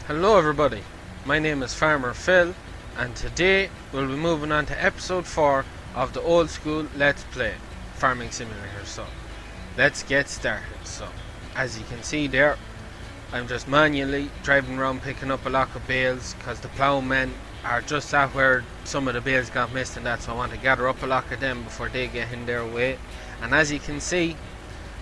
Hello everybody, my name is Farmer Phil and today we'll be moving on to episode 4 of the old school Let's Play Farming Simulator. So let's get started. So as you can see there, I'm just manually driving around picking up a lot of bales because the ploughmen are just at where some of the bales got missed and that, so I want to gather up a lot of them before they get in their way. And as you can see,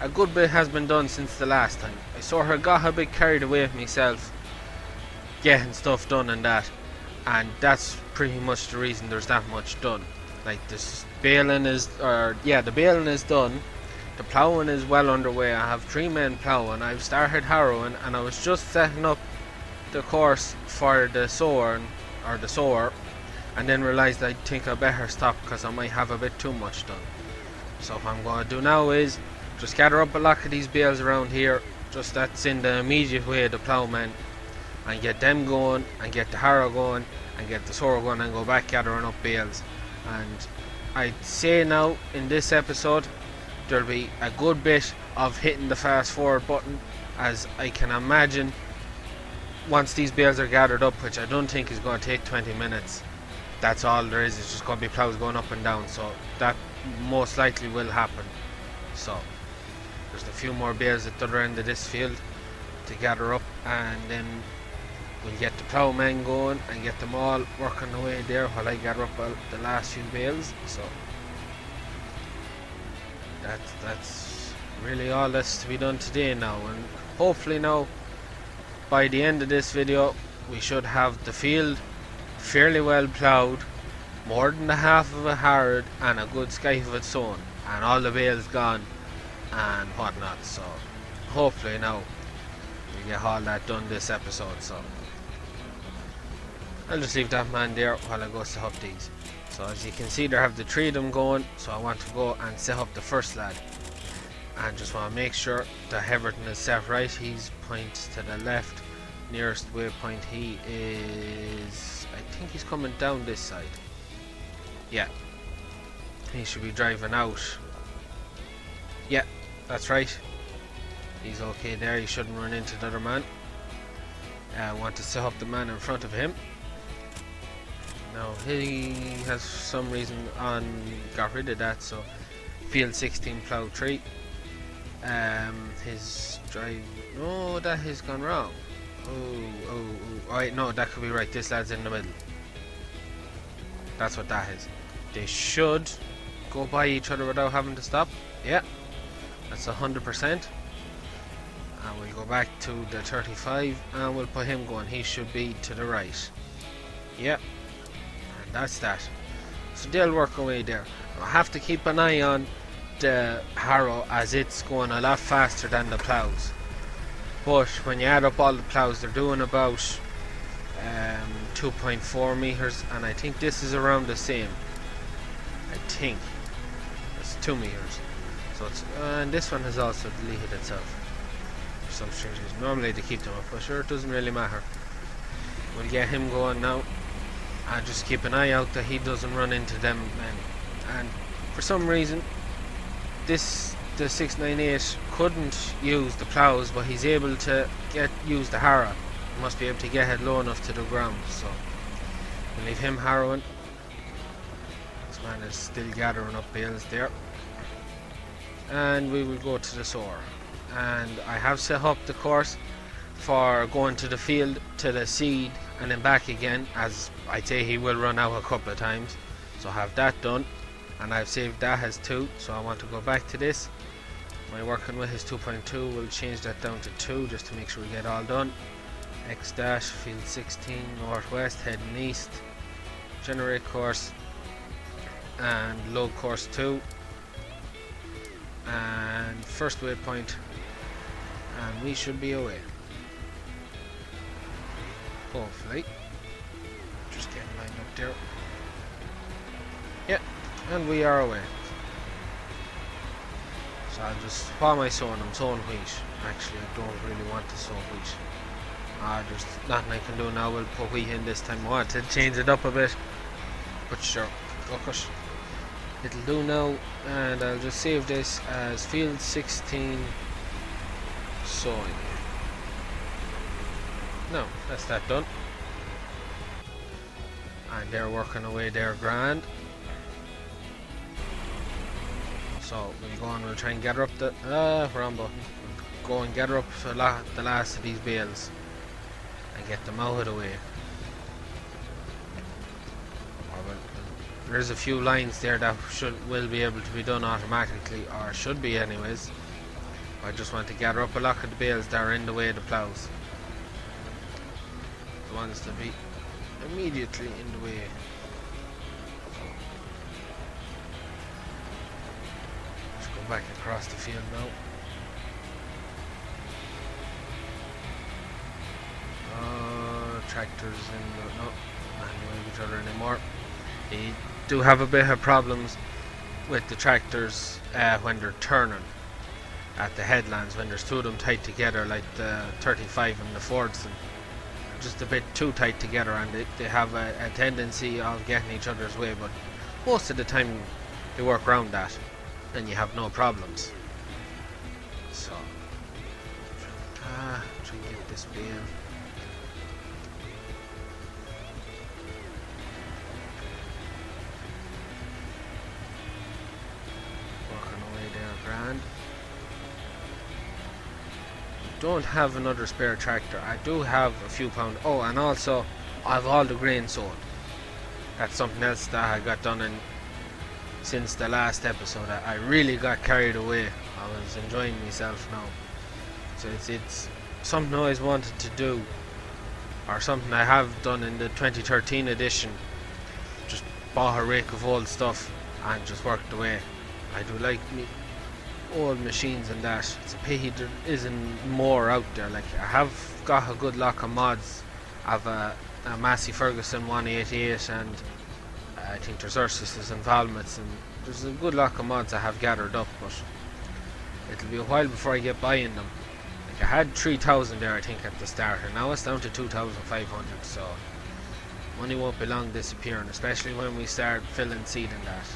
a good bit has been done since the last time. I sort of got a bit carried away with myself getting stuff done and that, and that's pretty much the reason there's that much done. Like this baling is, the baling is done, the ploughing is well underway. I have 3 men ploughing, I've started harrowing, and I was just setting up the course for the sower, and then realised I think I better stop because I might have a bit too much done. So what I'm going to do now is just gather up a lot of these bales around here, just that's in the immediate way of the ploughman, and get them going and get the harrow going and get the sower going and go back gathering up bales. And I'd say now in this episode there'll be a good bit of hitting the fast forward button, as I can imagine once these bales are gathered up, which I don't think is going to take 20 minutes, that's all there is. It's just going to be ploughs going up and down, so that most likely will happen. So there's a few more bales at the other end of this field to gather up, and then we'll get the ploughmen going and get them all working away there while I gather up the last few bales. So that's really all that's to be done today now, and hopefully now by the end of this video we should have the field fairly well ploughed, more than the half of it harrowed, and a good scythe of it sown, and all the bales gone and whatnot. So hopefully now we get all that done this episode. So I'll just leave that man there while I go set up these. So as you can see, there have the 3 of them going, so I want to go and set up the first lad, and just want to make sure that everything is set right. He's points to the left, nearest waypoint. He is, I think he's coming down this side. Yeah, he should be driving out. Yeah, that's right, he's okay there. He shouldn't run into the other man. I want to set up the man in front of him. Now he has for some reason got rid of that, so field 16 plough 3. His drive, no, that has gone wrong. Oh, wait, no, that could be right. This lad's in the middle. That's what that is. They should go by each other without having to stop. Yeah, that's 100%. And we'll go back to the 35 and we'll put him going. He should be to the right. Yep, and that's that. So they'll work away there. I have to keep an eye on the harrow, as it's going a lot faster than the ploughs. But when you add up all the ploughs, they're doing about 2.4 meters, and I think this is around the same. I think it's 2 meters. So it's and this one has also deleted itself for some strange reason. Normally they keep them up, but sure, it doesn't really matter. We'll get him going now, and just keep an eye out that he doesn't run into them men. And for some reason the 698 couldn't use the ploughs, but he's able to use the harrow. He must be able to get it low enough to the ground, so we'll leave him harrowing. This man is still gathering up bales there, and we will go to the sower. And I have set up the course for going to the field to the seed and then back again, as I'd say he will run out a couple of times, so I have that done. And I've saved that as 2, so I want to go back to this. My working with is 2.2, we'll change that down to 2 just to make sure we get all done. X dash, field 16, northwest, heading east, generate course, and load course 2, and first waypoint, and we should be away. Hopefully. Just getting lined up there. Yep. And we are away. So I'll just, while I'm sowing wheat. Actually, I don't really want to sow wheat. There's nothing I can do now. We'll put wheat in this time. I want to change it up a bit, but sure, fuck it. It'll do now, and I'll just save this as field 16 sowing. No, that's that done. And they're working away there grand. So we'll go on, we'll try and gather up the wrong button. We'll go and gather up the last of these bales and get them out of the way. There's a few lines there that will be able to be done automatically, or should be anyways. I just want to gather up a lot of the bales that are in the way of the plows. The ones to be immediately in the way. Let's go back across the field now. Tractors in the, no, not annoying each other anymore. They do have a bit of problems with the tractors when they're turning at the headlands, when there's two of them tight together, like the 35 and the Fordson. Just a bit too tight together, and they have a tendency of getting each other's way, but most of the time they work around that and you have no problems. So try and get this bale. Working away there grand. Don't have another spare tractor. I do have a few pound. Oh, and also I have all the grain sold. That's something else that I got done in since the last episode. I really got carried away. I was enjoying myself now. So it's something I always wanted to do, or something I have done in the 2013 edition. Just bought a rake of old stuff and just worked away. I do like me old machines and that. It's a pity there isn't more out there. Like, I have got a good lot of mods. I have a Massey Ferguson 188, and I think there's Ursuses and Valmets, and there's a good lot of mods I have gathered up, but it'll be a while before I get buying them. Like, I had 3,000 there I think at the start, and now it's down to 2,500, so money won't be long disappearing, especially when we start filling seed and that.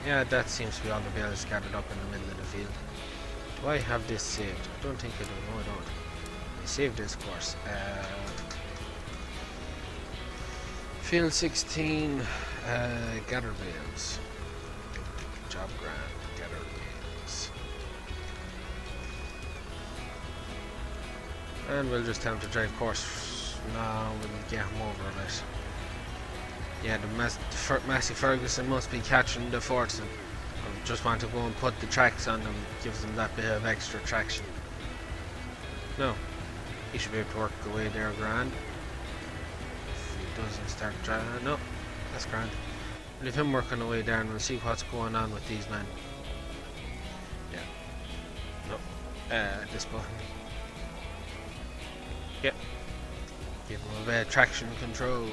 Yeah, that seems to be all the bales scattered up in the middle of the field. Do I have this saved? I don't think I do. No, I don't. I saved this course. Field 16, gather bales. Job grand, gather bales. And we'll just tell him to drive course. Now we'll get him over a bit. Yeah, the Massey Ferguson must be catching the Fordson. I just want to go and put the tracks on them, gives them that bit of extra traction. No, he should be able to work away there grand. If he doesn't start driving, no, that's grand. Leave him working away there and we'll see what's going on with these men. Yeah, no, this button. Yep, give him a bit of traction control.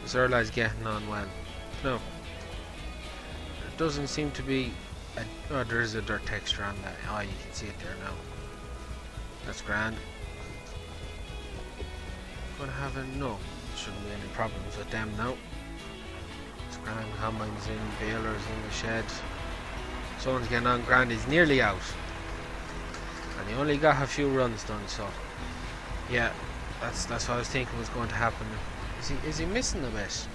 Zerla's getting on well. No, there doesn't seem to be oh, there's a dirt texture on that. Oh, you can see it there now. That's grand. Gonna have a no, shouldn't be any problems with them now. It's grand. Combines in, balers in the shed. Someone's getting on grand. He's nearly out, and he only got a few runs done. So yeah, that's what I was thinking was going to happen. Is he missing a bit?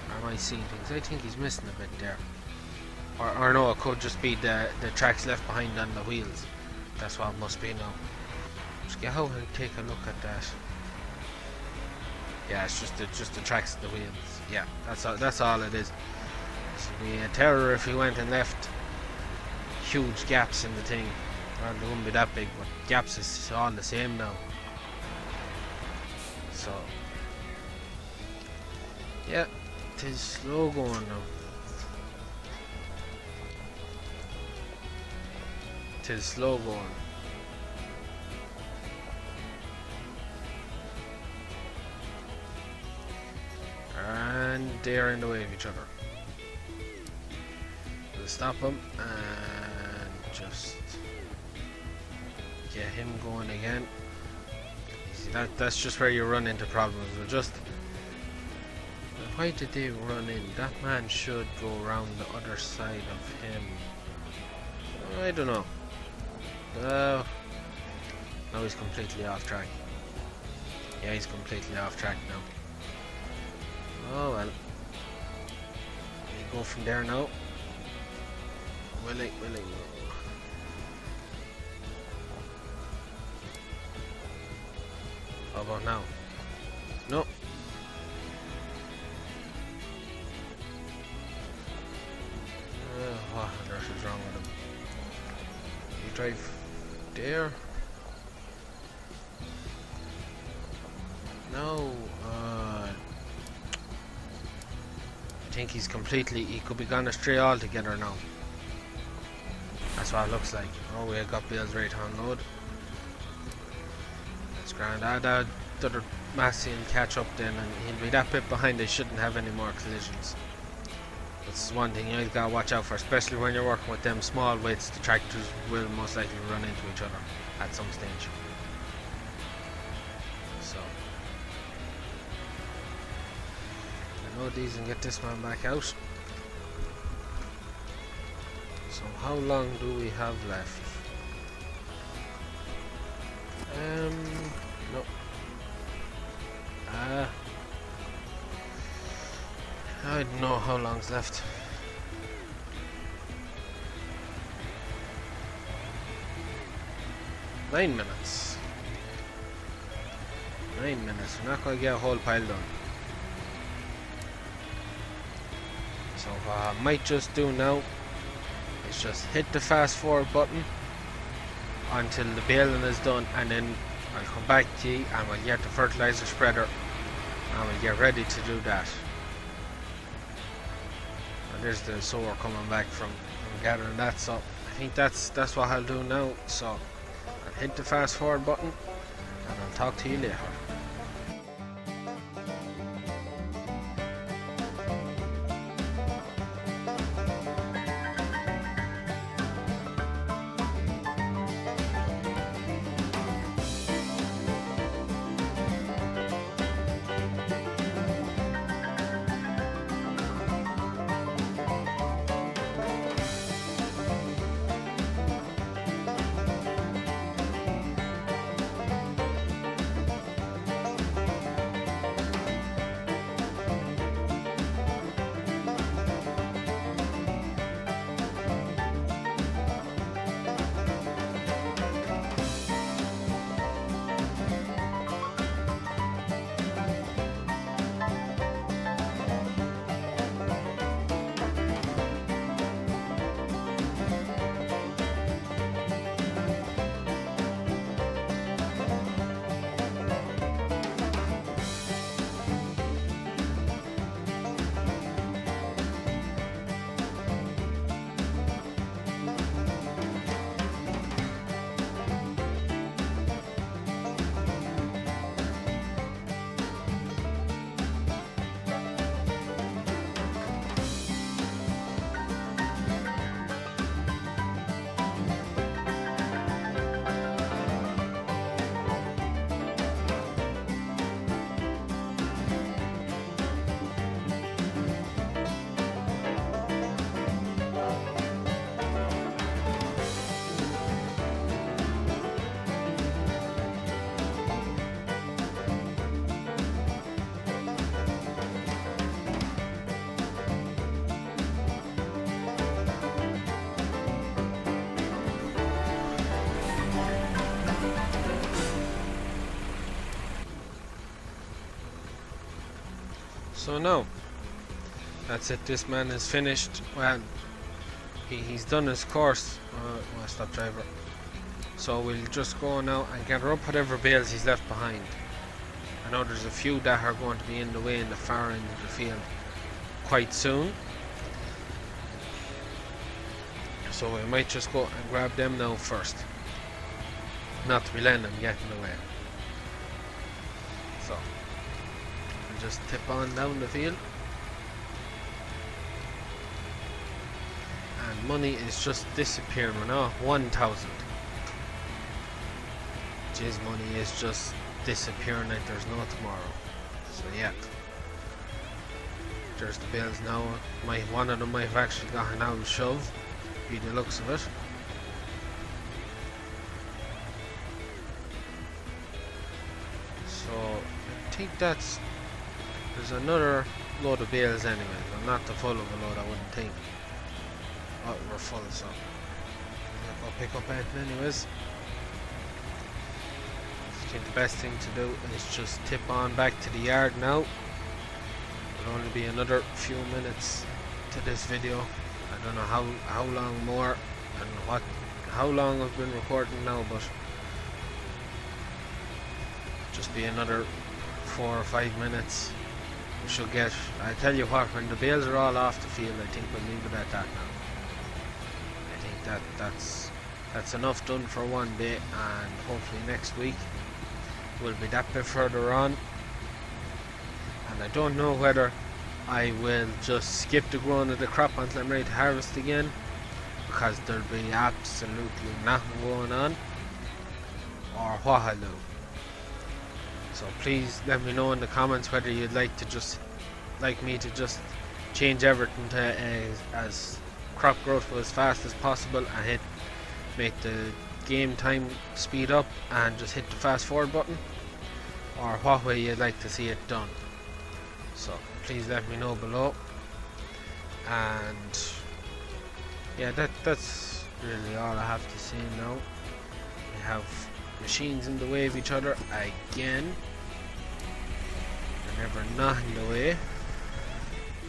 Or am I seeing things? I think he's missing a bit there. Or no, it could just be the tracks left behind on the wheels. That's what it must be now. Just get how I take a look at that. Yeah, it's just the tracks of the wheels. Yeah, that's all it is. It'd be a terror if he went and left huge gaps in the thing. Well, they wouldn't be that big, but gaps is all the same now. So yeah, it is slow going now. It is slow going. And they're in the way of each other. We'll stop them and just get him going again. See, that's just where you run into problems. We'll just why did they run in? That man should go around the other side of him. I don't know. Oh, now he's completely off track. Yeah, he's completely off track now. Oh well. We'll go from there now. Will he? How about now? No. What on earth is wrong with him? You drive there? No. I think he's completely. He could be gone astray altogether now. That's what it looks like. Oh, we have got bales right on load. That's grand. The other Massey will catch up then, and he'll be that bit behind. They shouldn't have any more collisions. That's one thing you've got to watch out for, especially when you're working with them small weights. The tractors will most likely run into each other at some stage. So I know these and get this man back out. So how long do we have left? No. I don't know how long's left. 9 minutes. 9 minutes. We're not going to get a whole pile done. So what I might just do now is just hit the fast forward button until the baling is done, and then I'll come back to you and we'll get the fertilizer spreader and we'll get ready to do that. And there's the sower coming back from gathering that, so I think that's what I'll do now. So I'll hit the fast forward button and I'll talk to you later. So now, that's it, this man is finished. Well, he's done his course. Stop driver. So we'll just go now and gather up whatever bales he's left behind. I know there's a few that are going to be in the way in the far end of the field quite soon. So we might just go and grab them now first. Not to be letting them get in the way. So just tip on down the field, and money is just disappearing. We're now 1,000. Jizz money is just disappearing like there's no tomorrow. So yeah, there's the bales now. One of them might have actually got an out shove, be the looks of it. think there's another load of bales anyways. I'm not the full of a load, I wouldn't think. Oh, we're full, so I'll go pick up anything anyways. I think the best thing to do is just tip on back to the yard now. It'll only be another few minutes to this video. I don't know how long more and how long I've been recording now, but just be another 4 or 5 minutes. We should get, I tell you what, when the bales are all off the field, I think we'll leave it at that now. I think that's enough done for one day, and hopefully next week we'll be that bit further on. And I don't know whether I will just skip the growing of the crop until I'm ready to harvest again, because there'll be absolutely nothing going on, or what I'll do. So please let me know in the comments whether you'd like me to just change everything to as crop growth as fast as possible and make the game time speed up and just hit the fast forward button, or what way you'd like to see it done. So please let me know below. And yeah, that's really all I have to say now. We have machines in the way of each other again. They're never not in the way.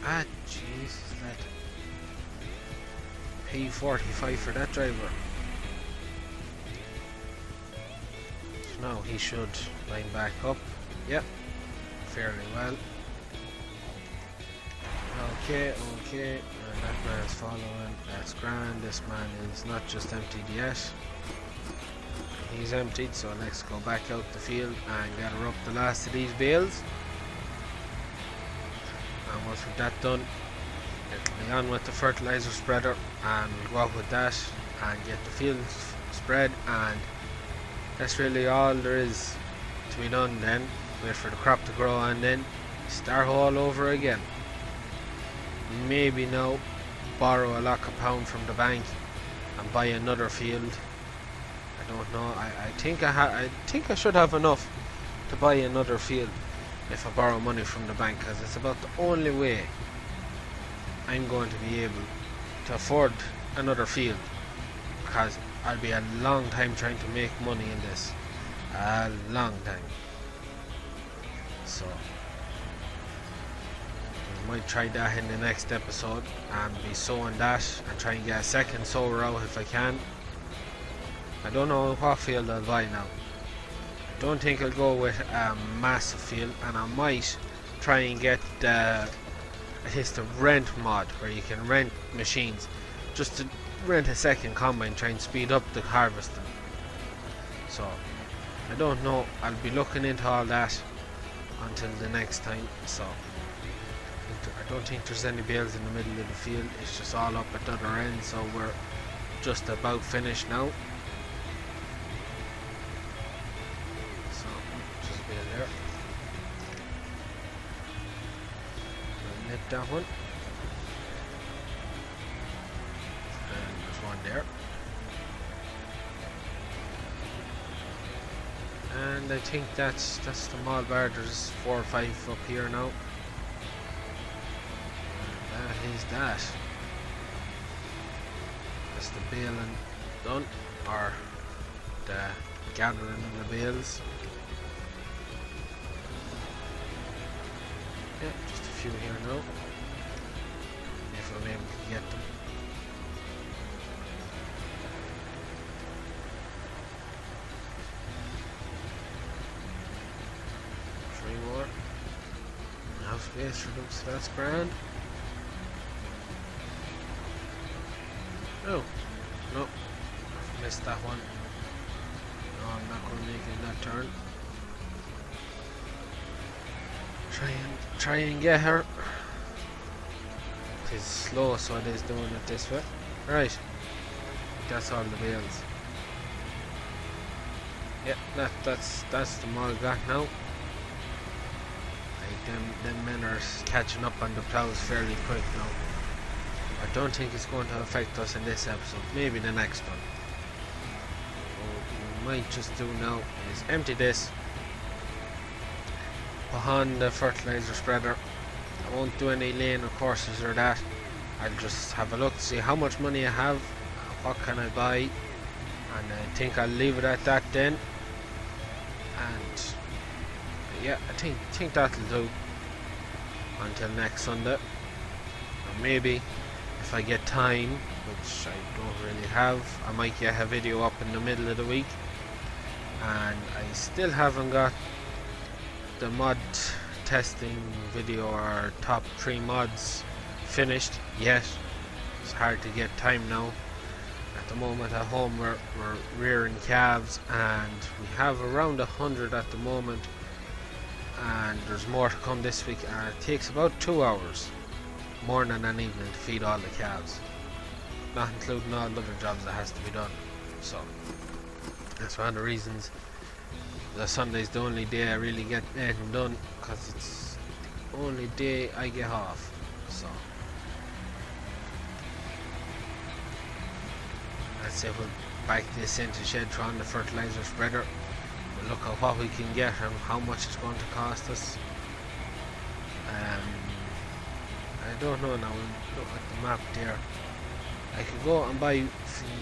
Ah, Jesus, that P45 for that driver. So now he should line back up. Yep, fairly well. Okay, and that man's following. That's grand. This man is not just emptied yet. He's emptied, so let's go back out the field and gather up the last of these bales. And once we've that done, it'll be on with the fertilizer spreader, and we'll go out with that and get the field spread, and that's really all there is to be done. Then wait for the crop to grow and then start all over again. Maybe now borrow a lakh of pound from the bank and buy another field. I don't know. I think I should have enough to buy another field if I borrow money from the bank, because it's about the only way I'm going to be able to afford another field, because I'll be a long time trying to make money in this. A long time. So I might try that in the next episode and be sowing that and try and get a second sower out if I can. I don't know what field I'll buy now. I don't think I'll go with a massive field, and I might try and get the rent mod where you can rent machines, just to rent a second combine, try and speed up the harvesting. So I don't know, I'll be looking into all that until the next time. So I don't think there's any bales in the middle of the field, it's just all up at the other end, so we're just about finished now. So just bale there, we'll nip that one, and there's one there, and I think that's the mall bar. There's 4 or 5 up here now. That is that. That's the baling done, or the gathering of the bales. Yeah, just a few here now, if I'm able to get them. More. Enough space for them, so that's grand. Oh, no, missed that one. No, I'm not going to make it in that turn. Try and get her. It is slow, so it is doing it this way. Right, that's all the bales. Yeah, that's the mall got now. Them men are catching up on the plows fairly quick now. I don't think it's going to affect us in this episode, maybe the next one. So what we might just do now is empty this, behind the fertilizer spreader. I won't do any laying of courses or that. I'll just have a look to see how much money I have, what can I buy, and I think I'll leave it at that then. And yeah, I think that'll do until next Sunday. Or maybe if I get time, which I don't really have, I might get a video up in the middle of the week. And I still haven't got the mod testing video or top 3 mods finished yet. It's hard to get time now. At the moment at home we're rearing calves, and we have around 100 at the moment, and there's more to come this week, and it takes about 2 hours morning and evening to feed all the calves, not including all the other jobs that has to be done. So that's one of the reasons the Sunday's the only day I really get anything done, because it's the only day I get off. So let's say we'll back this into shed, throw on the fertilizer spreader. We'll look at what we can get and how much it's going to cost us. I don't know now. We'll look at the map there. I could go and buy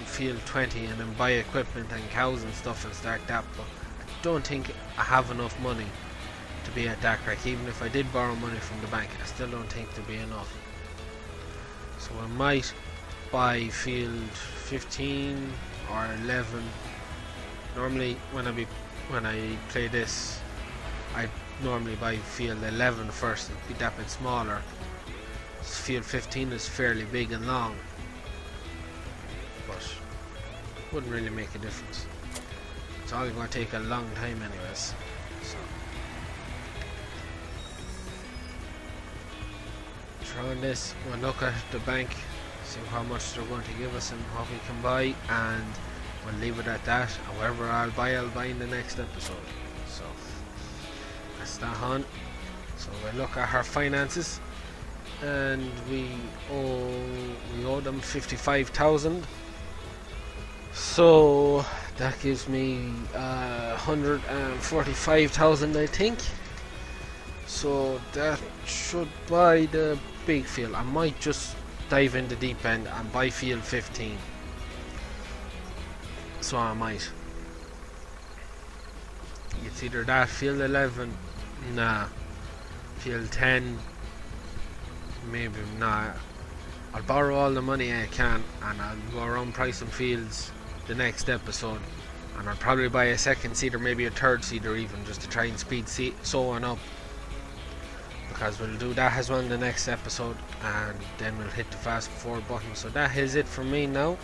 field 20 and then buy equipment and cows and stuff and start that, but I don't think I have enough money to be at that crack. Even if I did borrow money from the bank, I still don't think there'll be enough. So I might buy field 15 or 11. Normally when I play this, I normally buy field 11 first. It'd be that bit smaller. Field 15 is fairly big and long, but wouldn't really make a difference. It's all going to take a long time anyways. So throwing this, we'll look at the bank, see how much they're going to give us and what we can buy, and we'll leave it at that. However I'll buy in the next episode. So that's that on. So we'll look at our finances, and we owe them 55,000. So that gives me 145,000, I think. So that should buy the big field. I might just dive in the deep end and buy field 15. So I might. It's either that, field 11, nah, field 10, maybe not. I'll borrow all the money I can, and I'll go around pricing fields the next episode, and I'll probably buy a second seed or maybe a third seed, or even just to try and speed sowing up, because we'll do that as well in the next episode, and then we'll hit the fast forward button. So that is it from me now.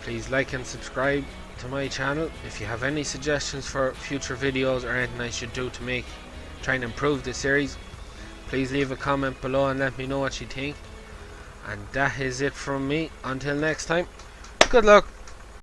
Please like and subscribe to my channel. If you have any suggestions for future videos or anything I should do to try and improve the series, please leave a comment below and let me know what you think. And that is it from me. Until next time, good luck.